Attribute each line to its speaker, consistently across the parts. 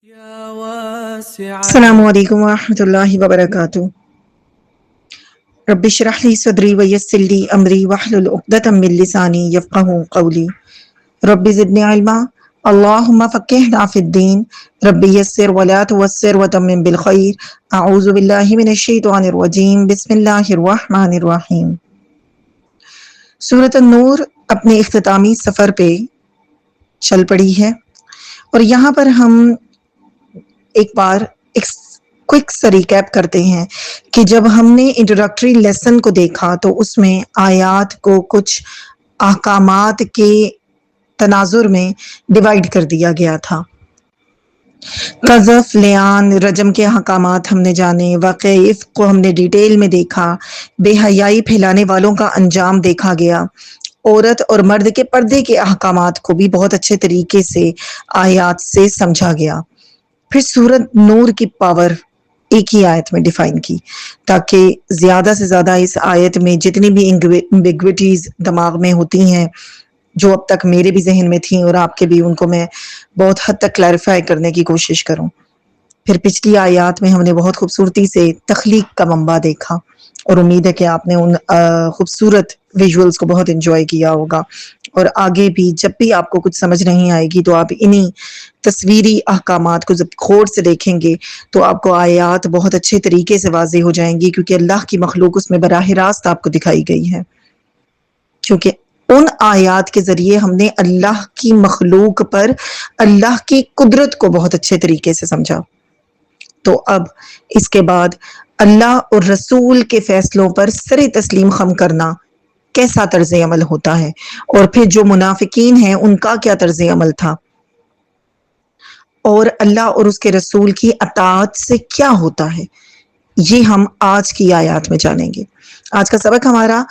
Speaker 1: السلام علیکم ورحمۃ اللہ وبرکاتہ۔ رب اشرح لی صدری ویسر لی امری واحلل عقدۃ من لسانی یفقہوا قولی۔ رب زدنی علما اللہم فقہنا فی الدین رب یسر ولا تعسر وتمم بالخیر۔ اعوذ باللہ من الشیطان الرجیم بسم اللہ الرحمن الرحیم۔ سورۃ النور اپنے اختتامی سفر پہ چل پڑی ہے، اور یہاں پر ہم ایک بار ایک کوئک سا ریکیپ کرتے ہیں کہ جب ہم نے انٹروڈکٹری لیسن کو دیکھا تو اس میں آیات کو کچھ احکامات کے تناظر میں ڈیوائیڈ کر دیا گیا تھا۔ قذف، لیان، رجم کے احکامات ہم نے جانے، واقعہ افک کو ہم نے ڈیٹیل میں دیکھا، بے حیائی پھیلانے والوں کا انجام دیکھا گیا، عورت اور مرد کے پردے کے احکامات کو بھی بہت اچھے طریقے سے آیات سے سمجھا گیا۔ پھر سورۃ نور کی پاور ایک ہی آیت میں ڈیفائن کی، تاکہ زیادہ سے زیادہ اس آیت میں جتنی بھی ایمبیگوٹیز دماغ میں ہوتی ہیں، جو اب تک میرے بھی ذہن میں تھیں اور آپ کے بھی، ان کو میں بہت حد تک کلیریفائی کرنے کی کوشش کروں۔ پھر پچھلی آیات میں ہم نے بہت خوبصورتی سے تخلیق کا منبع دیکھا، اور امید ہے کہ آپ نے ان خوبصورت ویژولز کو بہت انجوائے کیا ہوگا، اور آگے بھی جب بھی آپ کو کچھ سمجھ نہیں آئے گی تو آپ انہی تصویری احکامات کو جب غور سے دیکھیں گے تو آپ کو آیات بہت اچھے طریقے سے واضح ہو جائیں گی، کیونکہ اللہ کی مخلوق اس میں براہ راست آپ کو دکھائی گئی ہے۔ کیونکہ ان آیات کے ذریعے ہم نے اللہ کی مخلوق پر اللہ کی قدرت کو بہت اچھے طریقے سے سمجھا۔ تو اب اس کے بعد اللہ اور رسول کے فیصلوں پر سر تسلیم خم کرنا کیسا طرز عمل ہوتا ہے، اور پھر جو منافقین ہیں ان کا کیا طرز عمل تھا، اور اللہ اور اس کے رسول کی اطاعت سے کیا ہوتا ہے، یہ ہم آج کی آیات میں جانیں گے۔ آج کا سبق ہمارا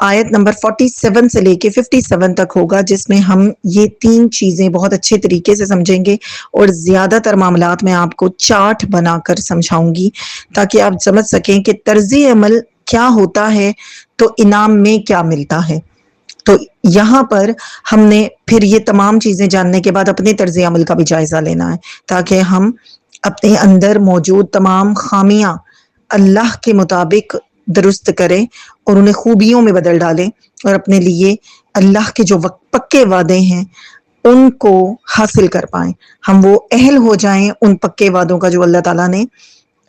Speaker 1: آیت نمبر 47 سے لے کے 57 تک ہوگا، جس میں ہم یہ تین چیزیں بہت اچھے طریقے سے سمجھیں گے، اور زیادہ تر معاملات میں آپ کو چارٹ بنا کر سمجھاؤں گی تاکہ آپ سمجھ سکیں کہ طرز عمل کیا ہوتا ہے تو انعام میں کیا ملتا ہے۔ تو یہاں پر ہم نے پھر یہ تمام چیزیں جاننے کے بعد اپنے طرز عمل کا بھی جائزہ لینا ہے، تاکہ ہم اپنے اندر موجود تمام خامیاں اللہ کے مطابق درست کریں اور انہیں خوبیوں میں بدل ڈالیں، اور اپنے لیے اللہ کے جو پکے وعدے ہیں ان کو حاصل کر پائیں، ہم وہ اہل ہو جائیں ان پکے وعدوں کا جو اللہ تعالیٰ نے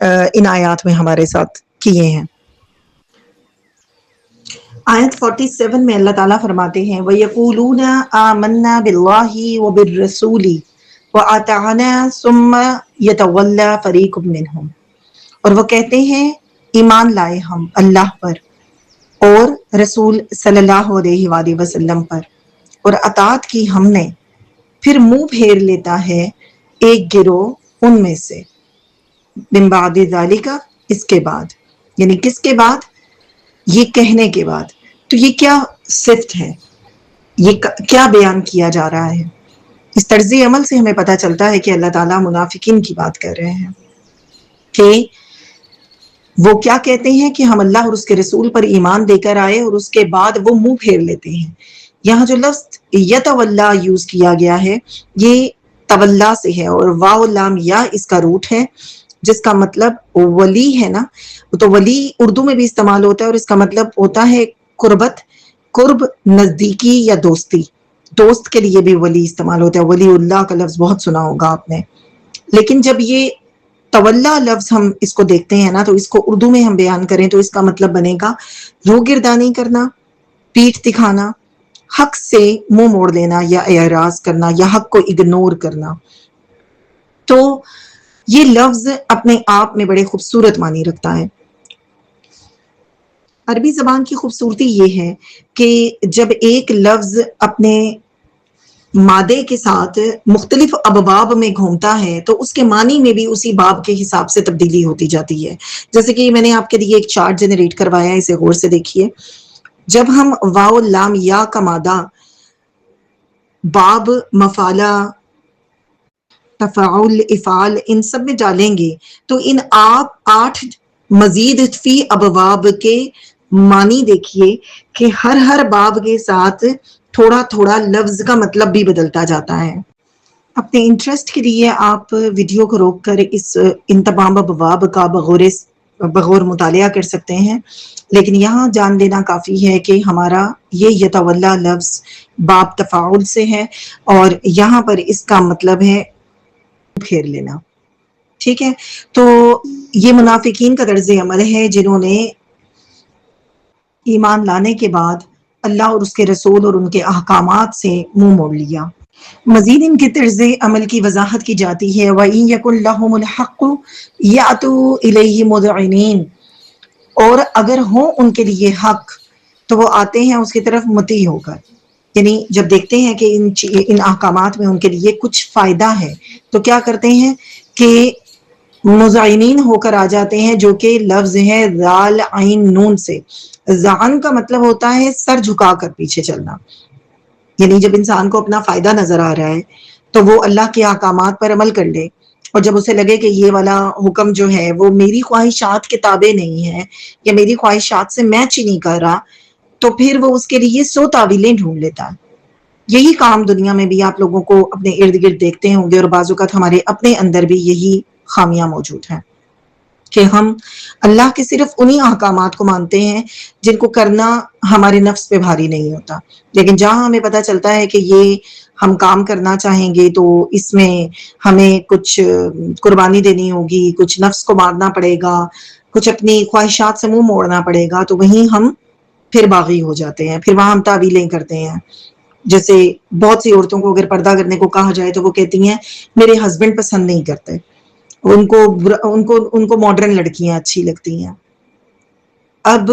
Speaker 1: ان آیات میں ہمارے ساتھ کیے ہیں۔ آیت 47 میں اللہ تعالیٰ فرماتے ہیں وَيَقُولُونَ آمَنَّا بِاللَّهِ وَبِالرَّسُولِ وَأَطَعْنَا ثُمَّ يَتَوَلَّى فَرِيقٌ مِّنْهُمْ، اور وہ کہتے ہیں ایمان لائے ہم اللہ پر اور رسول صلی اللہ علیہ وآلہ وسلم پر، اور اطاعت کی ہم نے، پھر منہ پھیر لیتا ہے ایک گروہ ان میں سے، من بعد ذالک، اس کے بعد، یعنی کس کے بعد؟ یہ کہنے کے بعد۔ تو یہ کیا صفت ہے، یہ کیا بیان کیا جا رہا ہے؟ اس طرز عمل سے ہمیں پتہ چلتا ہے کہ اللہ تعالیٰ منافقین کی بات کر رہے ہیں کہ وہ کیا کہتے ہیں کہ ہم اللہ اور اس کے رسول پر ایمان دے کر آئے، اور اس کے بعد وہ منہ پھیر لیتے ہیں۔ یہاں جو لفظ یتولا یوز کیا گیا ہے یہ تولا سے ہے، اور واو لام یا اس کا روٹ ہے، جس کا مطلب ولی ہے نا، تو ولی اردو میں بھی استعمال ہوتا ہے، اور اس کا مطلب ہوتا ہے قربت، قرب، نزدیکی یا دوستی۔ دوست کے لیے بھی ولی استعمال ہوتا ہے، ولی اللہ کا لفظ بہت سنا ہوگا آپ نے۔ لیکن جب یہ تولا لفظ ہم اس کو دیکھتے ہیں نا، تو اس کو اردو میں ہم بیان کریں تو اس کا مطلب بنے گا روگردانی کرنا، پیٹھ دکھانا، حق سے منہ موڑ لینا یا اعراض کرنا یا حق کو اگنور کرنا۔ تو یہ لفظ اپنے آپ میں بڑے خوبصورت معنی رکھتا ہے۔ عربی زبان کی خوبصورتی یہ ہے کہ جب ایک لفظ اپنے مادے کے ساتھ مختلف ابواب میں گھومتا ہے تو اس کے معنی میں بھی اسی باب کے حساب سے تبدیلی ہوتی جاتی ہے۔ جیسے کہ میں نے آپ کے لیے ایک چارٹ جنریٹ کروایا ہے، اسے غور سے دیکھیے۔ جب ہم واو لام یا کا مادہ باب، مفعلہ، تفاعل، افعال ان سب میں ڈالیں گے تو ان آپ 8 مزید فی ابواب کے معنی دیکھیے کہ ہر باب کے ساتھ تھوڑا تھوڑا لفظ کا مطلب بھی بدلتا جاتا ہے۔ اپنے انٹرسٹ کے لیے آپ ویڈیو کو روک کر اس ان تمام ابواب کا بغور مطالعہ کر سکتے ہیں، لیکن یہاں جان لینا کافی ہے کہ ہمارا یہ یتولا لفظ باب تفاعل سے ہے، اور یہاں پر اس کا مطلب ہے پھیر لینا. ٹھیک ہے، تو یہ منافقین کا طرز عمل ہے جنہوں نے ایمان لانے کے بعد اللہ اور اس کے رسول اور ان کے احکامات سے منہ موڑ لیا. مزید ان کے طرز عمل کی وضاحت کی جاتی ہے وَإِن يَكُن لَّهُمُ الْحَقُّ يَأْتُوا إِلَيْهِ مُذْعِنِينَ، اور اگر ہوں ان کے لیے حق تو وہ آتے ہیں اس کی طرف مطیع ہو کر. یعنی جب دیکھتے ہیں کہ ان احکامات میں ان کے لیے کچھ فائدہ ہے تو کیا کرتے ہیں کہ مذعنین ہو کر آ جاتے ہیں، جو کہ لفظ ہے ذال عین نون سے. ذعن کا مطلب ہوتا ہے سر جھکا کر پیچھے چلنا، یعنی جب انسان کو اپنا فائدہ نظر آ رہا ہے تو وہ اللہ کے احکامات پر عمل کر لے، اور جب اسے لگے کہ یہ والا حکم جو ہے وہ میری خواہشات کے تابع نہیں ہے یا میری خواہشات سے میچ ہی نہیں کر رہا، تو پھر وہ اس کے لیے 100 تعویلیں ڈھونڈ لیتا ہے. یہی کام دنیا میں بھی آپ لوگوں کو اپنے ارد گرد دیکھتے ہوں گے، اور بعض اوقات ہمارے اپنے اندر بھی یہی خامیاں موجود ہیں کہ ہم اللہ کے صرف انہی احکامات کو مانتے ہیں جن کو کرنا ہمارے نفس پہ بھاری نہیں ہوتا، لیکن جہاں ہمیں پتہ چلتا ہے کہ یہ ہم کام کرنا چاہیں گے تو اس میں ہمیں کچھ قربانی دینی ہوگی، کچھ نفس کو مارنا پڑے گا، کچھ اپنی خواہشات سے منہ موڑنا پڑے گا، تو وہیں ہم پھر باغی ہو جاتے ہیں، پھر وہاں ہم تعویلیں کرتے ہیں. جیسے بہت سی عورتوں کو اگر پردہ کرنے کو کہا جائے تو وہ کہتی ہیں میرے ہسبینڈ پسند نہیں کرتے، ان کو ماڈرن لڑکیاں اچھی لگتی ہیں. اب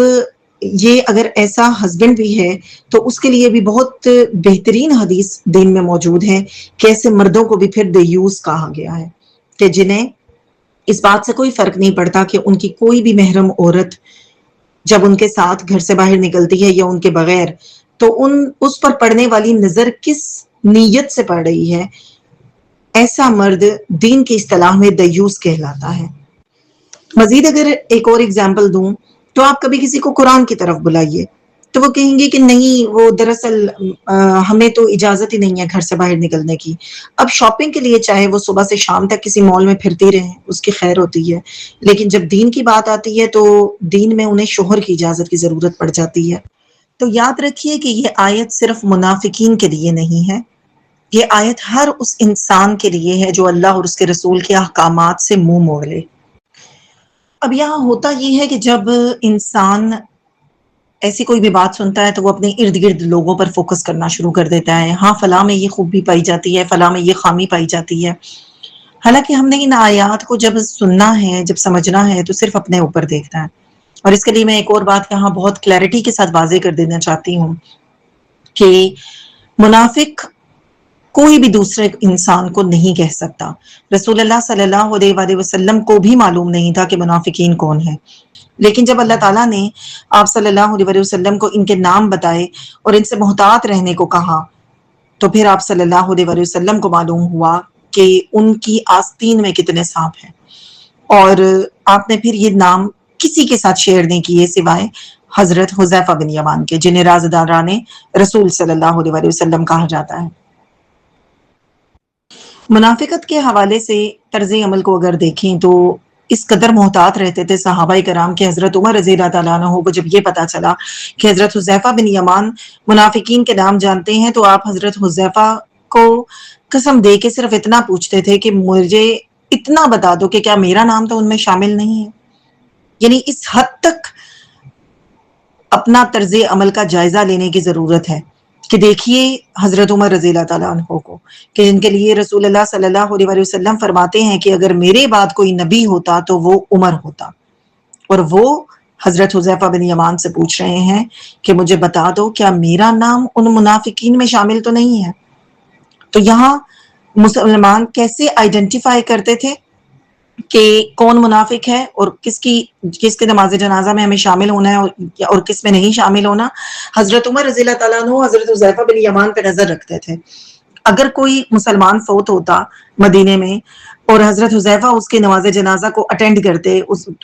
Speaker 1: یہ اگر ایسا ہسبینڈ بھی ہے تو اس کے لیے بھی بہت بہترین حدیث دین میں موجود ہے کہ ایسے مردوں کو بھی پھر دیوس کہا گیا ہے، کہ جنہیں اس بات سے کوئی فرق نہیں پڑتا کہ ان کی کوئی بھی محرم عورت جب ان کے ساتھ گھر سے باہر نکلتی ہے یا ان کے بغیر، تو اس پر پڑنے والی نظر کس نیت سے پڑ رہی ہے، ایسا مرد دین کی اصطلاح میں دیوس کہلاتا ہے. مزید اگر ایک اور اگزامپل دوں تو آپ کبھی کسی کو قرآن کی طرف بلائیے تو وہ کہیں گے کہ نہیں، وہ دراصل ہمیں تو اجازت ہی نہیں ہے گھر سے باہر نکلنے کی. اب شاپنگ کے لیے چاہے وہ صبح سے شام تک کسی مال میں پھرتی رہیں، اس کی خیر ہوتی ہے، لیکن جب دین کی بات آتی ہے تو دین میں انہیں شوہر کی اجازت کی ضرورت پڑ جاتی ہے. تو یاد رکھیے کہ یہ آیت صرف منافقین کے لیے نہیں ہے، یہ آیت ہر اس انسان کے لیے ہے جو اللہ اور اس کے رسول کے احکامات سے منہ موڑ لے. اب یہاں ہوتا یہ ہے کہ جب انسان ایسی کوئی بھی بات سنتا ہے تو وہ اپنے ارد گرد لوگوں پر فوکس کرنا شروع کر دیتا ہے، ہاں فلاں میں یہ خوبی پائی جاتی ہے، فلاں میں یہ خامی پائی جاتی ہے. حالانکہ ہم نے ان آیات کو جب سننا ہے، جب سمجھنا ہے، تو صرف اپنے اوپر دیکھنا ہے. اور اس کے لیے میں ایک اور بات یہاں بہت کلیئرٹی کے ساتھ واضح کر دینا چاہتی ہوں کہ منافق کوئی بھی دوسرے انسان کو نہیں کہہ سکتا. رسول اللہ صلی اللہ علیہ وآلہ وسلم کو بھی معلوم نہیں تھا کہ منافقین کون ہیں، لیکن جب اللہ تعالیٰ نے آپ صلی اللہ علیہ وسلم کو ان کے نام بتائے اور ان سے محتاط رہنے کو کہا، تو پھر آپ صلی اللہ علیہ وسلم کو معلوم ہوا کہ ان کی آستین میں کتنے سانپ ہیں، اور آپ نے پھر یہ نام کسی کے ساتھ شیئر نہیں کیے سوائے حضرت حذیفہ بن یمان کے، جنہیں رازداران رسول صلی اللہ علیہ وسلم کہا جاتا ہے. منافقت کے حوالے سے طرز عمل کو اگر دیکھیں تو اس قدر محتاط رہتے تھے صحابہ کرام کہ حضرت عمر رضی اللہ تعالیٰ عنہ کو جب یہ پتا چلا کہ حضرت حذیفہ بن یمان منافقین کے نام جانتے ہیں، تو آپ حضرت حذیفہ کو قسم دے کے صرف اتنا پوچھتے تھے کہ مجھے اتنا بتا دو کہ کیا میرا نام تو ان میں شامل نہیں ہے. یعنی اس حد تک اپنا طرز عمل کا جائزہ لینے کی ضرورت ہے کہ دیکھیے حضرت عمر رضی اللہ تعالیٰ عنہ کو، کہ جن کے لیے رسول اللہ صلی اللہ علیہ وسلم فرماتے ہیں کہ اگر میرے بعد کوئی نبی ہوتا تو وہ عمر ہوتا، اور وہ حضرت حذیفہ بن یمان سے پوچھ رہے ہیں کہ مجھے بتا دو کیا میرا نام ان منافقین میں شامل تو نہیں ہے. تو یہاں مسلمان کیسے آئیڈینٹیفائی کرتے تھے کہ کون منافق ہے اور کس کے نماز جنازہ میں ہمیں شامل ہونا ہے اور کس میں نہیں شامل ہونا. حضرت عمر رضی اللہ تعالیٰ عنہ حضرت حذیفہ بن یمان پہ نظر رکھتے تھے. اگر کوئی مسلمان فوت ہوتا مدینے میں اور حضرت حذیفہ اس کے نماز جنازہ کو اٹینڈ کرتے،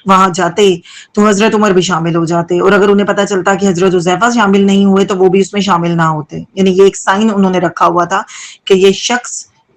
Speaker 1: وہاں جاتے، تو حضرت عمر بھی شامل ہو جاتے، اور اگر انہیں پتہ چلتا کہ حضرت حذیفہ شامل نہیں ہوئے تو وہ بھی اس میں شامل نہ ہوتے. یعنی یہ ایک سائن انہوں نے رکھا ہوا تھا کہ یہ شخص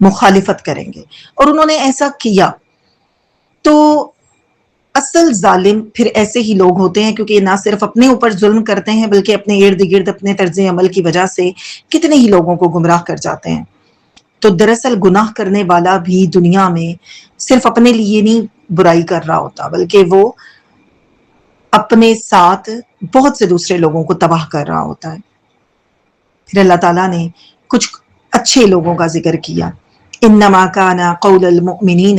Speaker 1: مخالفت کریں گے، اور انہوں نے ایسا کیا تو اصل ظالم پھر ایسے ہی لوگ ہوتے ہیں، کیونکہ یہ نہ صرف اپنے اوپر ظلم کرتے ہیں بلکہ اپنے ارد گرد اپنے طرز عمل کی وجہ سے کتنے ہی لوگوں کو گمراہ کر جاتے ہیں۔ تو دراصل گناہ کرنے والا بھی دنیا میں صرف اپنے لیے نہیں برائی کر رہا ہوتا، بلکہ وہ اپنے ساتھ بہت سے دوسرے لوگوں کو تباہ کر رہا ہوتا ہے۔ پھر اللہ تعالیٰ نے کچھ اچھے لوگوں کا ذکر کیا، انما کان قول المؤمنین،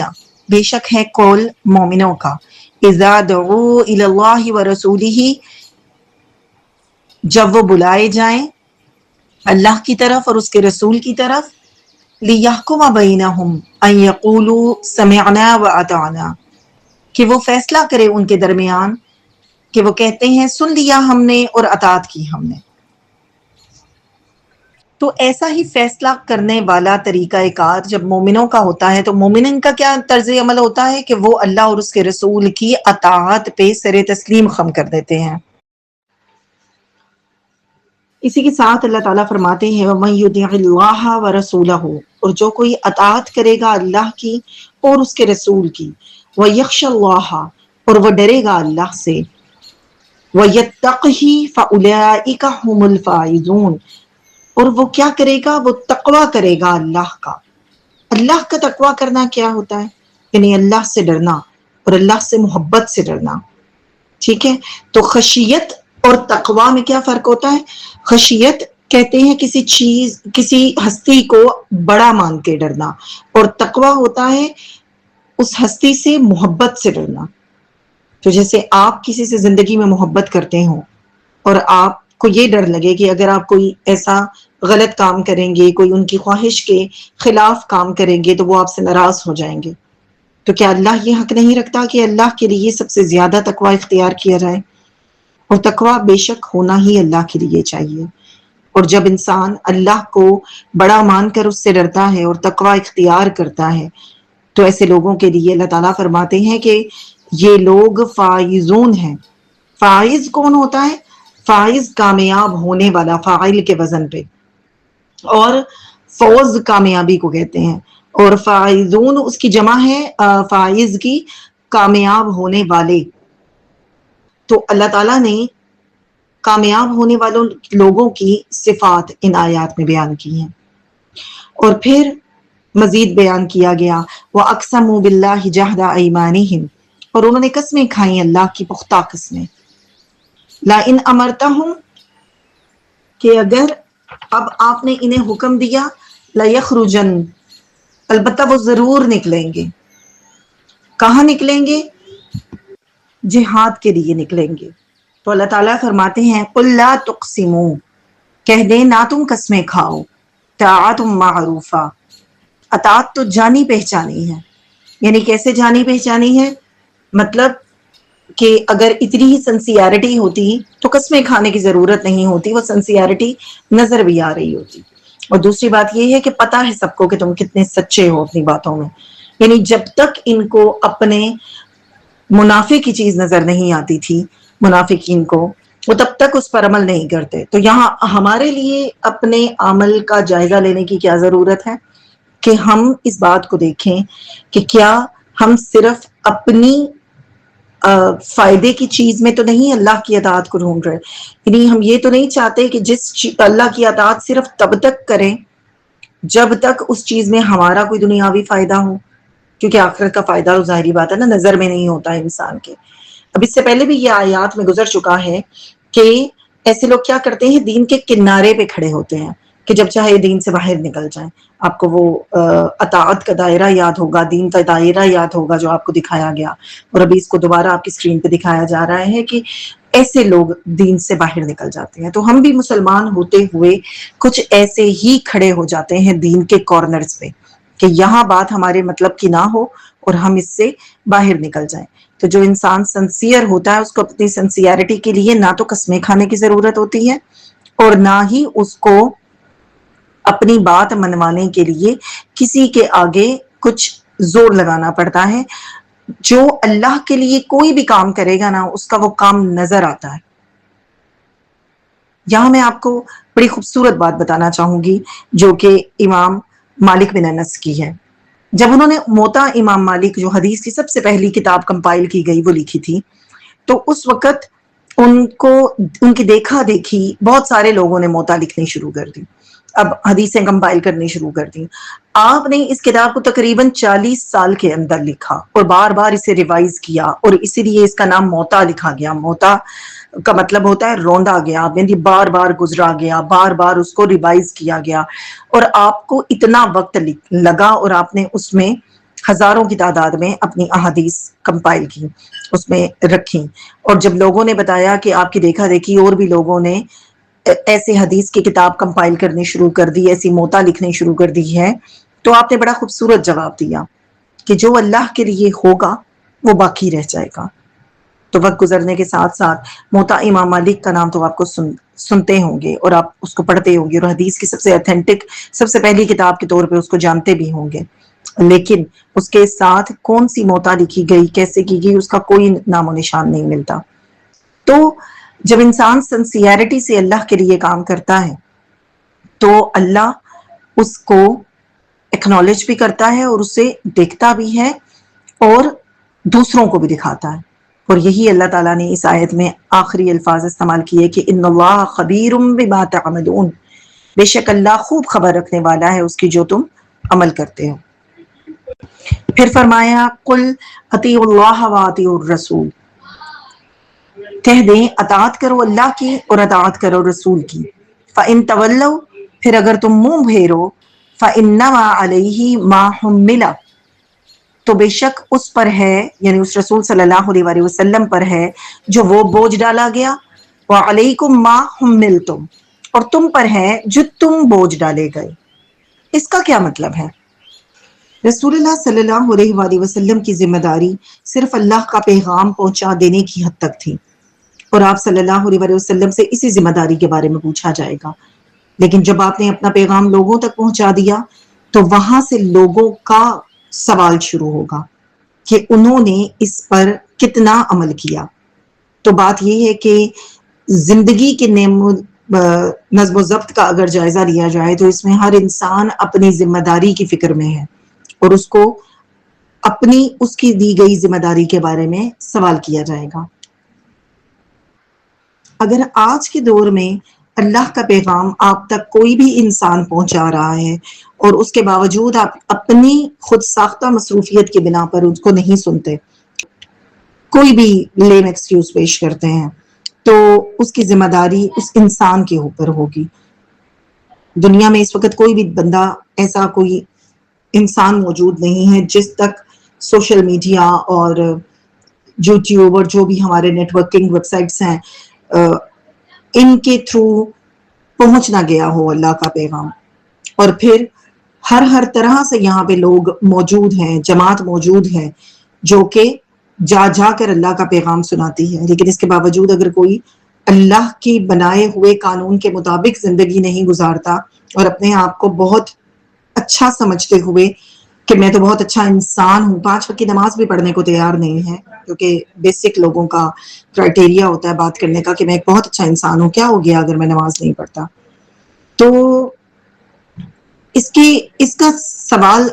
Speaker 1: بے شک ہے قول مومنوں کا، اذا دعوا الی اللہ ورسولہ، جب وہ بلائے جائیں اللہ کی طرف اور اس کے رسول کی طرف، لیحکم بینہم ان یقولوا سمعنا واطعنا، کہ وہ فیصلہ کرے ان کے درمیان کہ وہ کہتے ہیں سن لیا ہم نے اور اطاعت کی ہم نے۔ تو ایسا ہی فیصلہ کرنے والا طریقہ کار جب مومنوں کا ہوتا ہے تو مومنین کا کیا طرز عمل ہوتا ہے کہ وہ اللہ اور اس کے رسول کی اطاعت پہ سر تسلیم خم کر دیتے ہیں۔ اسی کے ساتھ اللہ تعالیٰ فرماتے ہیں وَمَن يُطِعِ اللَّهَ وَرَسُولَهُ، اور جو کوئی اطاعت کرے گا اللہ کی اور اس کے رسول کی، وَيَخْشَ اللَّهَ، اور وہ ڈرے گا اللہ سے، وَيَتَّقْهِ فَأُولَئِكَ هُمُ الْفَائِزُونَ، اور وہ کیا کرے گا؟ وہ تقوی کرے گا اللہ کا۔ اللہ کا تقوی کرنا کیا ہوتا ہے؟ یعنی اللہ سے ڈرنا اور اللہ سے محبت سے ڈرنا، ٹھیک ہے؟ تو خشیت اور تقوی میں کیا فرق ہوتا ہے؟ خشیت کہتے ہیں کسی چیز، کسی ہستی کو بڑا مان کے ڈرنا، اور تقوی ہوتا ہے اس ہستی سے محبت سے ڈرنا۔ تو جیسے آپ کسی سے زندگی میں محبت کرتے ہوں اور آپ کو یہ ڈر لگے کہ اگر آپ کوئی ایسا غلط کام کریں گے، کوئی ان کی خواہش کے خلاف کام کریں گے تو وہ آپ سے ناراض ہو جائیں گے، تو کیا اللہ یہ حق نہیں رکھتا کہ اللہ کے لیے سب سے زیادہ تقوی اختیار کیا جائے؟ اور تقوی بے شک ہونا ہی اللہ کے لیے چاہیے۔ اور جب انسان اللہ کو بڑا مان کر اس سے ڈرتا ہے اور تقوی اختیار کرتا ہے تو ایسے لوگوں کے لیے اللہ تعالیٰ فرماتے ہیں کہ یہ لوگ فائزون ہیں۔ فائز کون ہوتا ہے؟ فائز کامیاب ہونے والا، فاعل کے وزن پہ، اور فوز کامیابی کو کہتے ہیں، اور فائزون اس کی جمع ہے فائز کی، کامیاب ہونے والے۔ تو اللہ تعالیٰ نے کامیاب ہونے والوں لوگوں کی صفات ان آیات میں بیان کی ہیں، اور پھر مزید بیان کیا گیا وَأَقْسَمُوا بِاللَّهِ جَهْدَ أَيْمَانِهِمْ، اور انہوں نے قسمیں کھائیں اللہ کی پختہ قسمیں، لَإِنْ أَمَرْتَهُمْ، کہ اگر اب آپ نے انہیں حکم دیا، لَيَخْرُجَنْ، البتہ وہ ضرور نکلیں گے۔ کہاں نکلیں گے؟ جہاد کے لیے نکلیں گے۔ تو اللہ تعالیٰ فرماتے ہیں قُلْ لَا تُقْسِمُوا، کہہ دیں نہ تم قسمیں کھاؤ، طاعت معروفہ، اطاعت تو جانی پہچانی ہے۔ یعنی کیسے جانی پہچانی ہے؟ مطلب کہ اگر اتنی ہی سنسیئرٹی ہوتی تو قسمیں کھانے کی ضرورت نہیں ہوتی، وہ سنسیئرٹی نظر بھی آ رہی ہوتی۔ اور دوسری بات یہ ہے کہ پتہ ہے سب کو کہ تم کتنے سچے ہو اپنی باتوں میں، یعنی جب تک ان کو اپنے منافع کی چیز نظر نہیں آتی تھی منافقین کو، وہ تب تک اس پر عمل نہیں کرتے۔ تو یہاں ہمارے لیے اپنے عمل کا جائزہ لینے کی کیا ضرورت ہے کہ ہم اس بات کو دیکھیں کہ کیا ہم صرف اپنی فائدے کی چیز میں تو نہیں اللہ کی اطاعت کو ڈھونڈ رہے، یعنی ہم یہ تو نہیں چاہتے کہ اللہ کی اطاعت صرف تب تک کریں جب تک اس چیز میں ہمارا کوئی دنیاوی فائدہ ہو، کیونکہ آخرت کا فائدہ تو ظاہری بات ہے نا نظر میں نہیں ہوتا ہے انسان کے۔ اب اس سے پہلے بھی یہ آیات میں گزر چکا ہے کہ ایسے لوگ کیا کرتے ہیں، دین کے کنارے پہ کھڑے ہوتے ہیں کہ جب چاہے دین سے باہر نکل جائیں۔ آپ کو وہ اطاعت کا دائرہ یاد ہوگا، دین کا دائرہ یاد ہوگا جو آپ کو دکھایا گیا، اور ابھی اس کو دوبارہ آپ کی اسکرین پہ دکھایا جا رہا ہے کہ ایسے لوگ دین سے باہر نکل جاتے ہیں۔ تو ہم بھی مسلمان ہوتے ہوئے کچھ ایسے ہی کھڑے ہو جاتے ہیں دین کے کارنرز پہ کہ یہاں بات ہمارے مطلب کی نہ ہو اور ہم اس سے باہر نکل جائیں۔ تو جو انسان سنسیئر ہوتا ہے اس کو اپنی سنسیئرٹی کے لیے نہ تو قسمیں کھانے کی ضرورت ہوتی ہے اور نہ ہی اس کو اپنی بات منوانے کے لیے کسی کے آگے کچھ زور لگانا پڑتا ہے۔ جو اللہ کے لیے کوئی بھی کام کرے گا نا اس کا وہ کام نظر آتا ہے۔ یہاں میں آپ کو بڑی خوبصورت بات بتانا چاہوں گی جو کہ امام مالک بن انس کی ہے. جب انہوں نے موطا امام مالک جو حدیث کی سب سے پہلی کتاب کمپائل کی گئی وہ لکھی تھی، تو اس وقت ان کی دیکھا دیکھی بہت سارے لوگوں نے موطا لکھنی شروع کر دی، اب حدیثیں کمپائل کرنی شروع کر دی. آپ نے اس کتاب کو تقریباً 40 سال کے اندر لکھا اور بار بار اسے ریوائز کیا، اور اسی لیے اس کا نام موطا لکھا گیا. موطا کا مطلب ہوتا ہے روندا گیا، یعنی بار بار گزرا گیا، بار بار اس کو ریوائز کیا گیا. اور آپ کو اتنا وقت لگا اور آپ نے اس میں ہزاروں کی تعداد میں اپنی احادیث کمپائل کی، اس میں رکھی. اور جب لوگوں نے بتایا کہ آپ کی دیکھا دیکھی اور بھی لوگوں نے ایسے حدیث کی کتاب کمپائل کرنی شروع کر دی، ایسی موطا لکھنی شروع کر دی ہے، تو آپ نے بڑا خوبصورت جواب دیا کہ جو اللہ کے لیے ہوگا وہ باقی رہ جائے گا. تو وقت گزرنے کے ساتھ ساتھ موطا امام مالک کا نام تو آپ کو سنتے ہوں گے اور آپ اس کو پڑھتے ہوں گے، اور حدیث کی سب سے اتھینٹک، سب سے پہلی کتاب کے طور پہ اس کو جانتے بھی ہوں گے. لیکن اس کے ساتھ کون سی موطا لکھی گئی، کیسے کی گئی، اس کا کوئی نام و نشان نہیں ملتا. تو جب انسان سنسیئرٹی سے اللہ کے لیے کام کرتا ہے تو اللہ اس کو ایکنالج بھی کرتا ہے اور اسے دیکھتا بھی ہے اور دوسروں کو بھی دکھاتا ہے. اور یہی اللہ تعالیٰ نے اس آیت میں آخری الفاظ استعمال کیے کہ ان اللہ خبیر بما تعملون، بے شک اللہ خوب خبر رکھنے والا ہے اس کی جو تم عمل کرتے ہو. پھر فرمایا قل اطیعوا اللہ واطیعوا الرسول، کہہ دیں اطاعت کرو اللہ کی اور اطاعت کرو رسول کی. فَإِن تَوَلَّوْا، پھر اگر تم منہ پھیرو، فَإِنَّمَا عَلَيْهِ مَا حُمِّلَ، تو بے شک اس پر ہے، یعنی اس رسول صلی اللہ علیہ وآلہ وسلم پر ہے جو وہ بوجھ ڈالا گیا. وَعَلَيْكُمْ مَا حُمِّلْتُمْ، اور تم پر ہے جو تم بوجھ ڈالے گئے. اس کا کیا مطلب ہے؟ رسول اللہ صلی اللہ علیہ وآلہ وسلم کی ذمہ داری صرف اللہ کا پیغام پہنچا دینے کی حد تک تھی، اور آپ صلی اللہ علیہ وآلہ وسلم سے اسی ذمہ داری کے بارے میں پوچھا جائے گا. لیکن جب آپ نے اپنا پیغام لوگوں تک پہنچا دیا تو وہاں سے لوگوں کا سوال شروع ہوگا کہ انہوں نے اس پر کتنا عمل کیا. تو بات یہ ہے کہ زندگی کے نظم و ضبط کا اگر جائزہ لیا جائے تو اس میں ہر انسان اپنی ذمہ داری کی فکر میں ہے، اور اس کو اپنی اس کی دی گئی ذمہ داری کے بارے میں سوال کیا جائے گا. اگر آج کے دور میں اللہ کا پیغام آپ تک کوئی بھی انسان پہنچا رہا ہے اور اس کے باوجود آپ اپنی خود ساختہ مصروفیت کی بنا پر اس کو نہیں سنتے، کوئی بھی لیم ایکسکیوز پیش کرتے ہیں، تو اس کی ذمہ داری اس انسان کے اوپر ہوگی. دنیا میں اس وقت کوئی بھی بندہ، ایسا کوئی انسان موجود نہیں ہے جس تک سوشل میڈیا اور یوٹیوب اور جو بھی ہمارے نیٹ ورکنگ ویب سائٹس ہیں ان کے تھرو پہنچ نہ گیا ہو اللہ کا پیغام. اور پھر ہر طرح سے یہاں پہ لوگ موجود ہیں، جماعت موجود ہے جو کہ جا جا کر اللہ کا پیغام سناتی ہے. لیکن اس کے باوجود اگر کوئی اللہ کی بنائے ہوئے قانون کے مطابق زندگی نہیں گزارتا اور اپنے آپ کو بہت اچھا سمجھتے ہوئے کہ میں تو بہت اچھا انسان ہوں، 5 وقت کی نماز بھی پڑھنے کو تیار نہیں ہے، کیونکہ بیسک لوگوں کا کرائٹیریا ہوتا ہے بات کرنے کا کہ میں ایک بہت اچھا انسان ہوں، کیا ہو گیا اگر میں نماز نہیں پڑھتا. تو اس کا سوال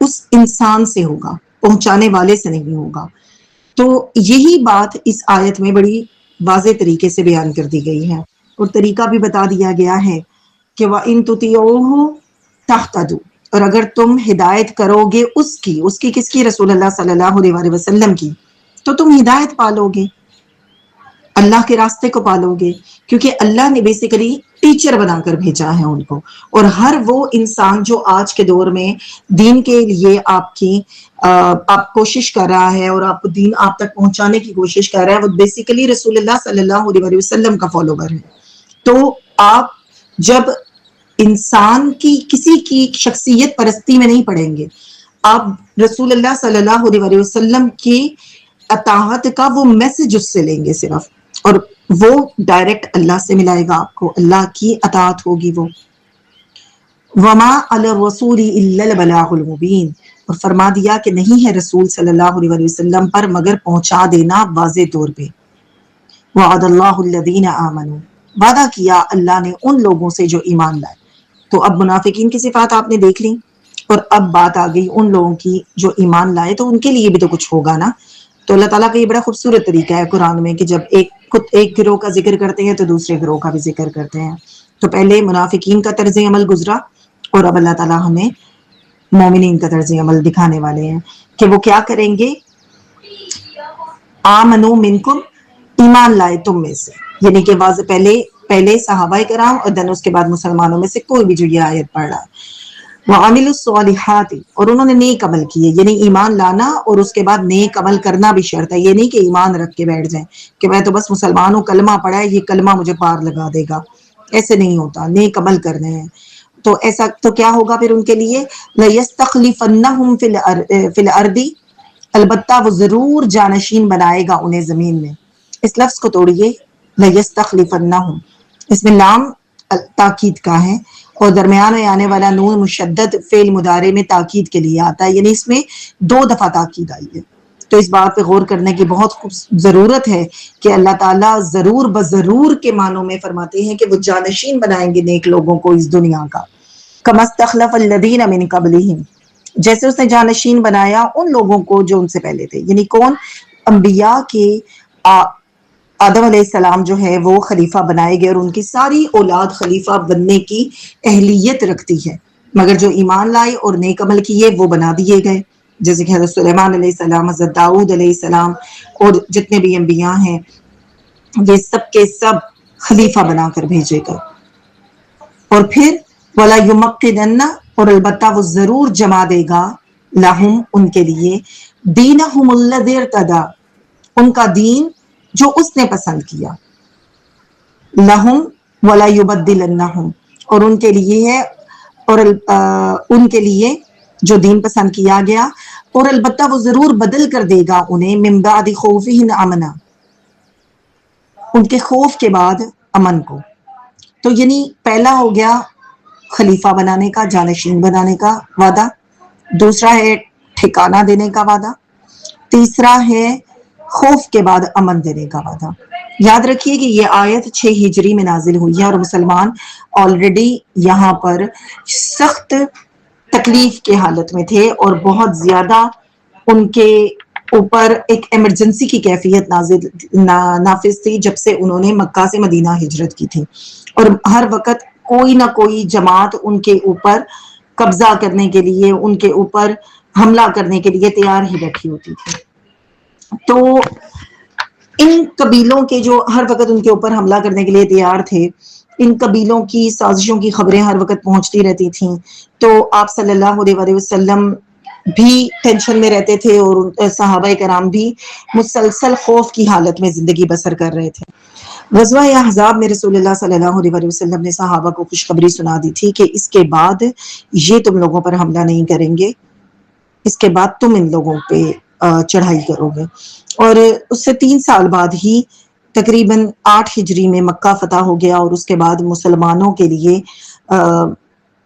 Speaker 1: اس انسان سے ہوگا، پہنچانے والے سے نہیں ہوگا. تو یہی بات اس آیت میں بڑی واضح طریقے سے بیان کر دی گئی ہے، اور طریقہ بھی بتا دیا گیا ہے کہ وَإِن تُطِيعُوهُ تَهْتَدُوا، اور اگر تم ہدایت کرو گے اس کی کس کی؟ رسول اللہ صلی اللہ علیہ وآلہ وسلم کی، تو تم ہدایت پالو گے، اللہ کے راستے کو پالو گے، کیونکہ اللہ نے بیسیکلی ٹیچر بنا کر بھیجا ہے ان کو. اور ہر وہ انسان جو آج کے دور میں دین کے لیے آپ کوشش کر رہا ہے اور آپ کو دین آپ تک پہنچانے کی کوشش کر رہا ہے، وہ بیسیکلی رسول اللہ صلی اللہ علیہ وآلہ وسلم کا فالوور ہے. تو آپ جب انسان کی کسی کی شخصیت پرستی میں نہیں پڑیں گے، آپ رسول اللہ صلی اللہ علیہ وآلہ وسلم کی اطاعت کا وہ میسج اس سے لیں گے صرف، اور وہ ڈائریکٹ اللہ سے ملائے گا آپ کو، اللہ کی اطاعت ہوگی وہ. وما علی الرسول الا البلاغ المبین، اور فرما دیا کہ نہیں ہے رسول صلی اللہ علیہ وآلہ وسلم پر مگر پہنچا دینا واضح طور پہ. وعد اللہ الذین آمنوا، وعدہ کیا اللہ نے ان لوگوں سے جو ایمان لائے. تو اب منافقین کی صفات آپ نے دیکھ لی اور اب بات آ گئی ان لوگوں کی جو ایمان لائے تو ان کے لیے بھی تو کچھ ہوگا نا. تو اللہ تعالیٰ کا یہ بڑا خوبصورت طریقہ ہے قرآن میں کہ جب ایک گروہ کا ذکر کرتے ہیں تو دوسرے گروہ کا بھی ذکر کرتے ہیں. تو پہلے منافقین کا طرز عمل گزرا اور اب اللہ تعالیٰ ہمیں مومنین کا طرز عمل دکھانے والے ہیں کہ وہ کیا کریں گے. آمنو منکم، ایمان لائے تم میں سے، یعنی کہ واضح پہلے صحابہ کرام اور دن اس کے بعد مسلمانوں میں سے کوئی بھی جو یہ آیت پڑھ رہا ہے. وَعَمِلُوا الصَّالِحَاتِ، اور انہوں نے نیک عمل کیے، یعنی ایمان لانا اور اس کے بعد نیک عمل کرنا بھی شرط ہے. یہ نہیں کہ ایمان رکھ کے بیٹھ جائیں کہ میں تو بس مسلمان ہوں، کلمہ پڑھا ہے، یہ کلمہ مجھے پار لگا دے گا. ایسے نہیں ہوتا، نیک عمل کرنے ہیں. تو ایسا تو کیا ہوگا پھر ان کے لیے؟ لَيَسْتَخْلِفَنَّهُمْ فِي الْأَرْضِ، البتہ وہ ضرور جانشین بنائے گا انہیں زمین میں. اس لفظ کو توڑیے، لَيَسْتَخْلِفَنَّهُمْ، اس میں لام تاکید کا ہے اور درمیان میں آنے والا نون مشدد فعل مضارع میں تاکید کے لیے آتا ہے، یعنی اس میں 2 دفعہ تاکید آئی ہے. تو اس بات پہ غور کرنے کی بہت ضرورت ہے کہ اللہ تعالیٰ ضرور بضرور کے معنوں میں فرماتے ہیں کہ وہ جانشین بنائیں گے نیک لوگوں کو اس دنیا کا. كَمَا اسْتَخْلَفَ الَّذِينَ مِن قَبْلِهِمْ، جیسے اس نے جانشین بنایا ان لوگوں کو جو ان سے پہلے تھے. یعنی کون؟ انبیاء کے آدم علیہ السلام جو ہے وہ خلیفہ بنائے گئے اور ان کی ساری اولاد خلیفہ بننے کی اہلیت رکھتی ہے، مگر جو ایمان لائے اور نیک عمل کیے وہ بنا دیے گئے. جیسے کہ حضرت سلیمان علیہ السلام، حضرت داؤد علیہ السلام اور جتنے بھی انبیاء ہیں یہ سب کے سب خلیفہ بنا کر بھیجے گئے. اور پھر وَلَا يُمَكِّنَنَّ، اور البتہ وہ ضرور جما دے گا، لَهُمْ ان کے لیے، دِينَهُمُ الَّذِي ارْتَضَىٰ، ان کا دین جو اس نے پسند کیا. لَهُمْ وَلَا يُبَدِّلَنَّهُمْ، اور ان کے لیے ہے، اور ان کے لیے جو دین پسند کیا گیا، اور البتہ وہ ضرور بدل کر دے گا انہیں مِن بَعْدِ خَوْفِهِمْ أَمْنًا، ان کے خوف کے بعد امن کو. تو یعنی پہلا ہو گیا خلیفہ بنانے کا، جانشین بنانے کا وعدہ، دوسرا ہے ٹھکانہ دینے کا وعدہ، تیسرا ہے خوف کے بعد امن دینے کا وعدہ. یاد رکھیے کہ یہ آیت 6 ہجری میں نازل ہوئی ہے اور مسلمان آلریڈی یہاں پر سخت تکلیف کے حالت میں تھے اور بہت زیادہ ان کے اوپر ایک ایمرجنسی کی کیفیت نافذ تھی جب سے انہوں نے مکہ سے مدینہ ہجرت کی تھی، اور ہر وقت کوئی نہ کوئی جماعت ان کے اوپر قبضہ کرنے کے لیے، ان کے اوپر حملہ کرنے کے لیے تیار ہی بیٹھی ہوتی تھی. تو ان قبیلوں کے جو ہر وقت ان کے اوپر حملہ کرنے کے لیے تیار تھے، ان قبیلوں کی سازشوں کی خبریں ہر وقت پہنچتی رہتی تھیں. تو آپ صلی اللہ علیہ وسلم بھی ٹینشن میں رہتے تھے اور صحابہ کرام بھی مسلسل خوف کی حالت میں زندگی بسر کر رہے تھے. غزوہ احزاب میں رسول اللہ صلی اللہ علیہ وسلم نے صحابہ کو خوشخبری سنا دی تھی کہ اس کے بعد یہ تم لوگوں پر حملہ نہیں کریں گے، اس کے بعد تم ان لوگوں پہ چڑھائی کرو گے. اور اس سے 3 سال بعد ہی تقریباً 8 ہجری میں مکہ فتح ہو گیا، اور اس کے بعد مسلمانوں کے لیے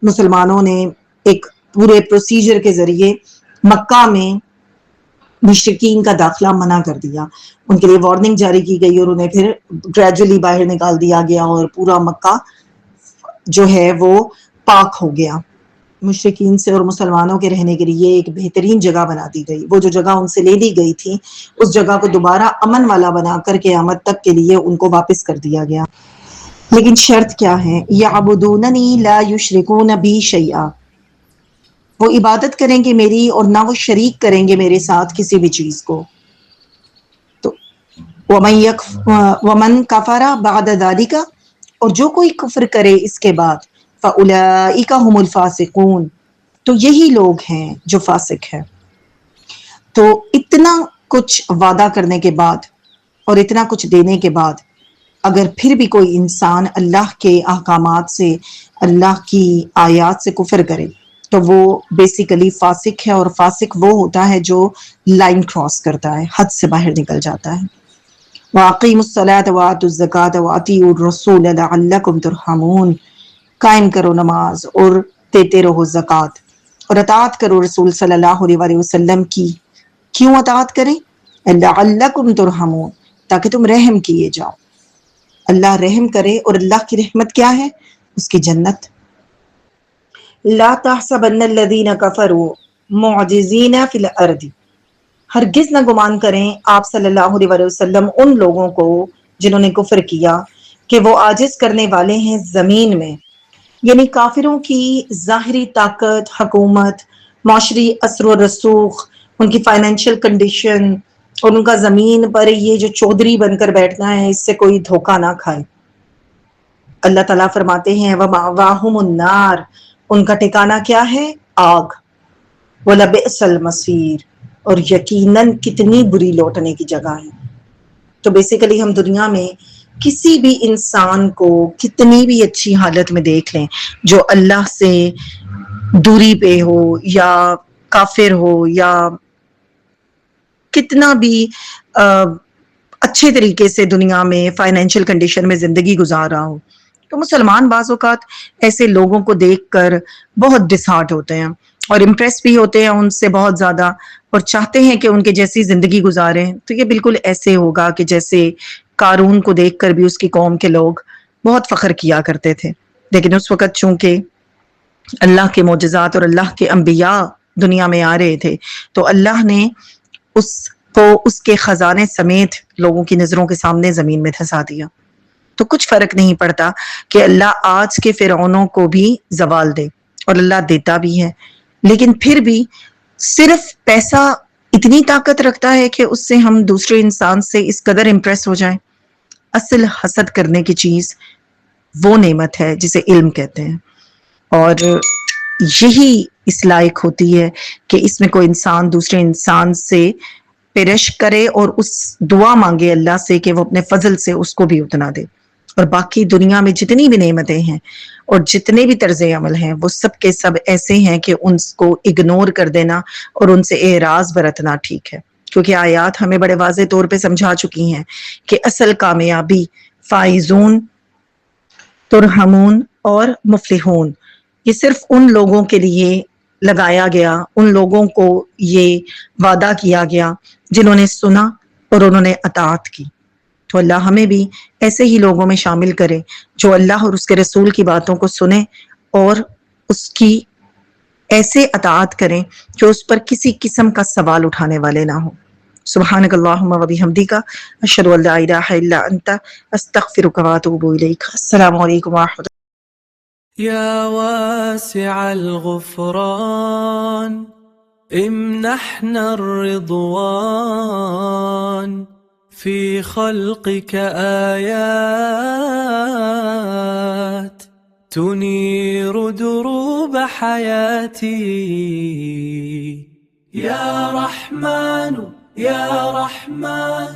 Speaker 1: مسلمانوں نے ایک پورے پروسیجر کے ذریعے مکہ میں مشرکین کا داخلہ منع کر دیا. ان کے لیے وارننگ جاری کی گئی اور انہیں پھر گریجولی باہر نکال دیا گیا اور پورا مکہ جو ہے وہ پاک ہو گیا مشرکین سے، اور مسلمانوں کے رہنے کے لیے ایک بہترین جگہ بنا دی گئی. وہ جو جگہ ان سے لے لی گئی تھی اس جگہ کو دوبارہ امن والا بنا کر قیامت تک کے لیے ان کو واپس کر دیا گیا. لیکن شرط کیا ہے؟ یعبدوننی لا یشرکون بی شیئا، وہ عبادت کریں گے میری اور نہ وہ شریک کریں گے میرے ساتھ کسی بھی چیز کو. تو ومن کفر بعد ذلک، اور جو کوئی کفر کرے اس کے بعد، فاولئک هم الفاسقون، تو یہی لوگ ہیں جو فاسق ہیں. تو اتنا کچھ وعدہ کرنے کے بعد اور اتنا کچھ دینے کے بعد اگر پھر بھی کوئی انسان اللہ کے احکامات سے، اللہ کی آیات سے کفر کرے تو وہ بیسیکلی فاسق ہے، اور فاسق وہ ہوتا ہے جو لائن کراس کرتا ہے، حد سے باہر نکل جاتا ہے. وَأَقِيمُوا الصَّلَاةَ وَآتُوا الزَّكَاةَ وَأَطِيعُوا الرَّسُولَ لَعَلَّكُمْ تُرْحَمُونَ، قائم کرو نماز اور دیتے رہو زکوٰۃ اور اطاعت کرو رسول صلی اللہ علیہ وسلم کی. کیوں اطاعت کریں؟ لَعَلَّكُمْ تُرْحَمُونَ، تاکہ تم رحم کیے جاؤ. اللہ رحم کرے، اور اللہ کی رحمت کیا ہے؟ اس کی جنت. لا تحسبن الذین کفروا معجزین فی الارض، ہرگز نہ گمان کریں آپ صلی اللہ علیہ وسلم ان لوگوں کو جنہوں نے کفر کیا کہ وہ عاجز کرنے والے ہیں زمین میں، یعنی کافروں کی ظاہری طاقت، حکومت، معاشری اثر و رسوخ، ان کی فائنینشیل کنڈیشن اور ان کا زمین پر یہ جو چودھری بن کر بیٹھنا ہے، اس سے کوئی دھوکہ نہ کھائے۔ اللہ تعالیٰ فرماتے ہیں وَمَأْوَاهُمُ النَّارُ، ان کا ٹھکانہ کیا ہے؟ آگ۔ وَلَبِئْسَ الْمَصِيرُ، اور یقیناً کتنی بری لوٹنے کی جگہ ہے۔ تو بیسیکلی ہم دنیا میں کسی بھی انسان کو کتنی بھی اچھی حالت میں دیکھ لیں، جو اللہ سے دوری پہ ہو یا کافر ہو یا کتنا بھی اچھے طریقے سے دنیا میں فائنینشیل کنڈیشن میں زندگی گزار رہا ہو، تو مسلمان بعض اوقات ایسے لوگوں کو دیکھ کر بہت ڈسہارٹ ہوتے ہیں اور امپریس بھی ہوتے ہیں ان سے بہت زیادہ، اور چاہتے ہیں کہ ان کے جیسی زندگی گزاریں۔ تو یہ بالکل ایسے ہوگا کہ جیسے قارون کو دیکھ کر بھی اس کی قوم کے لوگ بہت فخر کیا کرتے تھے، لیکن اس وقت چونکہ اللہ کے معجزات اور اللہ کے انبیاء دنیا میں آ رہے تھے، تو اللہ نے اس کو اس کے خزانے سمیت لوگوں کی نظروں کے سامنے زمین میں دھسا دیا۔ تو کچھ فرق نہیں پڑتا کہ اللہ آج کے فرعونوں کو بھی زوال دے، اور اللہ دیتا بھی ہے، لیکن پھر بھی صرف پیسہ اتنی طاقت رکھتا ہے کہ اس سے ہم دوسرے انسان سے اس قدر امپریس ہو جائیں۔ اصل حسد کرنے کی چیز وہ نعمت ہے جسے علم کہتے ہیں، اور یہی اس لائق ہوتی ہے کہ اس میں کوئی انسان دوسرے انسان سے پیرش کرے اور اس دعا مانگے اللہ سے کہ وہ اپنے فضل سے اس کو بھی اتنا دے۔ اور باقی دنیا میں جتنی بھی نعمتیں ہیں اور جتنے بھی طرز عمل ہیں، وہ سب کے سب ایسے ہیں کہ ان کو اگنور کر دینا اور ان سے اعراض برتنا ٹھیک ہے، کیونکہ آیات ہمیں بڑے واضح طور پہ سمجھا چکی ہیں کہ اصل کامیابی فائزون، ترحمون اور مفلحون، یہ صرف ان لوگوں کے لیے لگایا گیا، ان لوگوں کو یہ وعدہ کیا گیا جنہوں نے سنا اور انہوں نے اطاعت کی۔ تو اللہ ہمیں بھی ایسے ہی لوگوں میں شامل کرے جو اللہ اور اس کے رسول کی باتوں کو سنیں اور اس کی ایسے اطاعت کریں کہ اس پر کسی قسم کا سوال اٹھانے والے نہ ہوں۔ سبحانک اللہم و بحمدک، اشہد ان لا الہ الا انت، استغفرک و اتوب الیک۔ السلام علیکم ورحمۃ اللہ۔
Speaker 2: يا واسع الغفران امنحنا الرضوان في خلقك آيات تنير دروب حياتي يا رحمن يا رحمن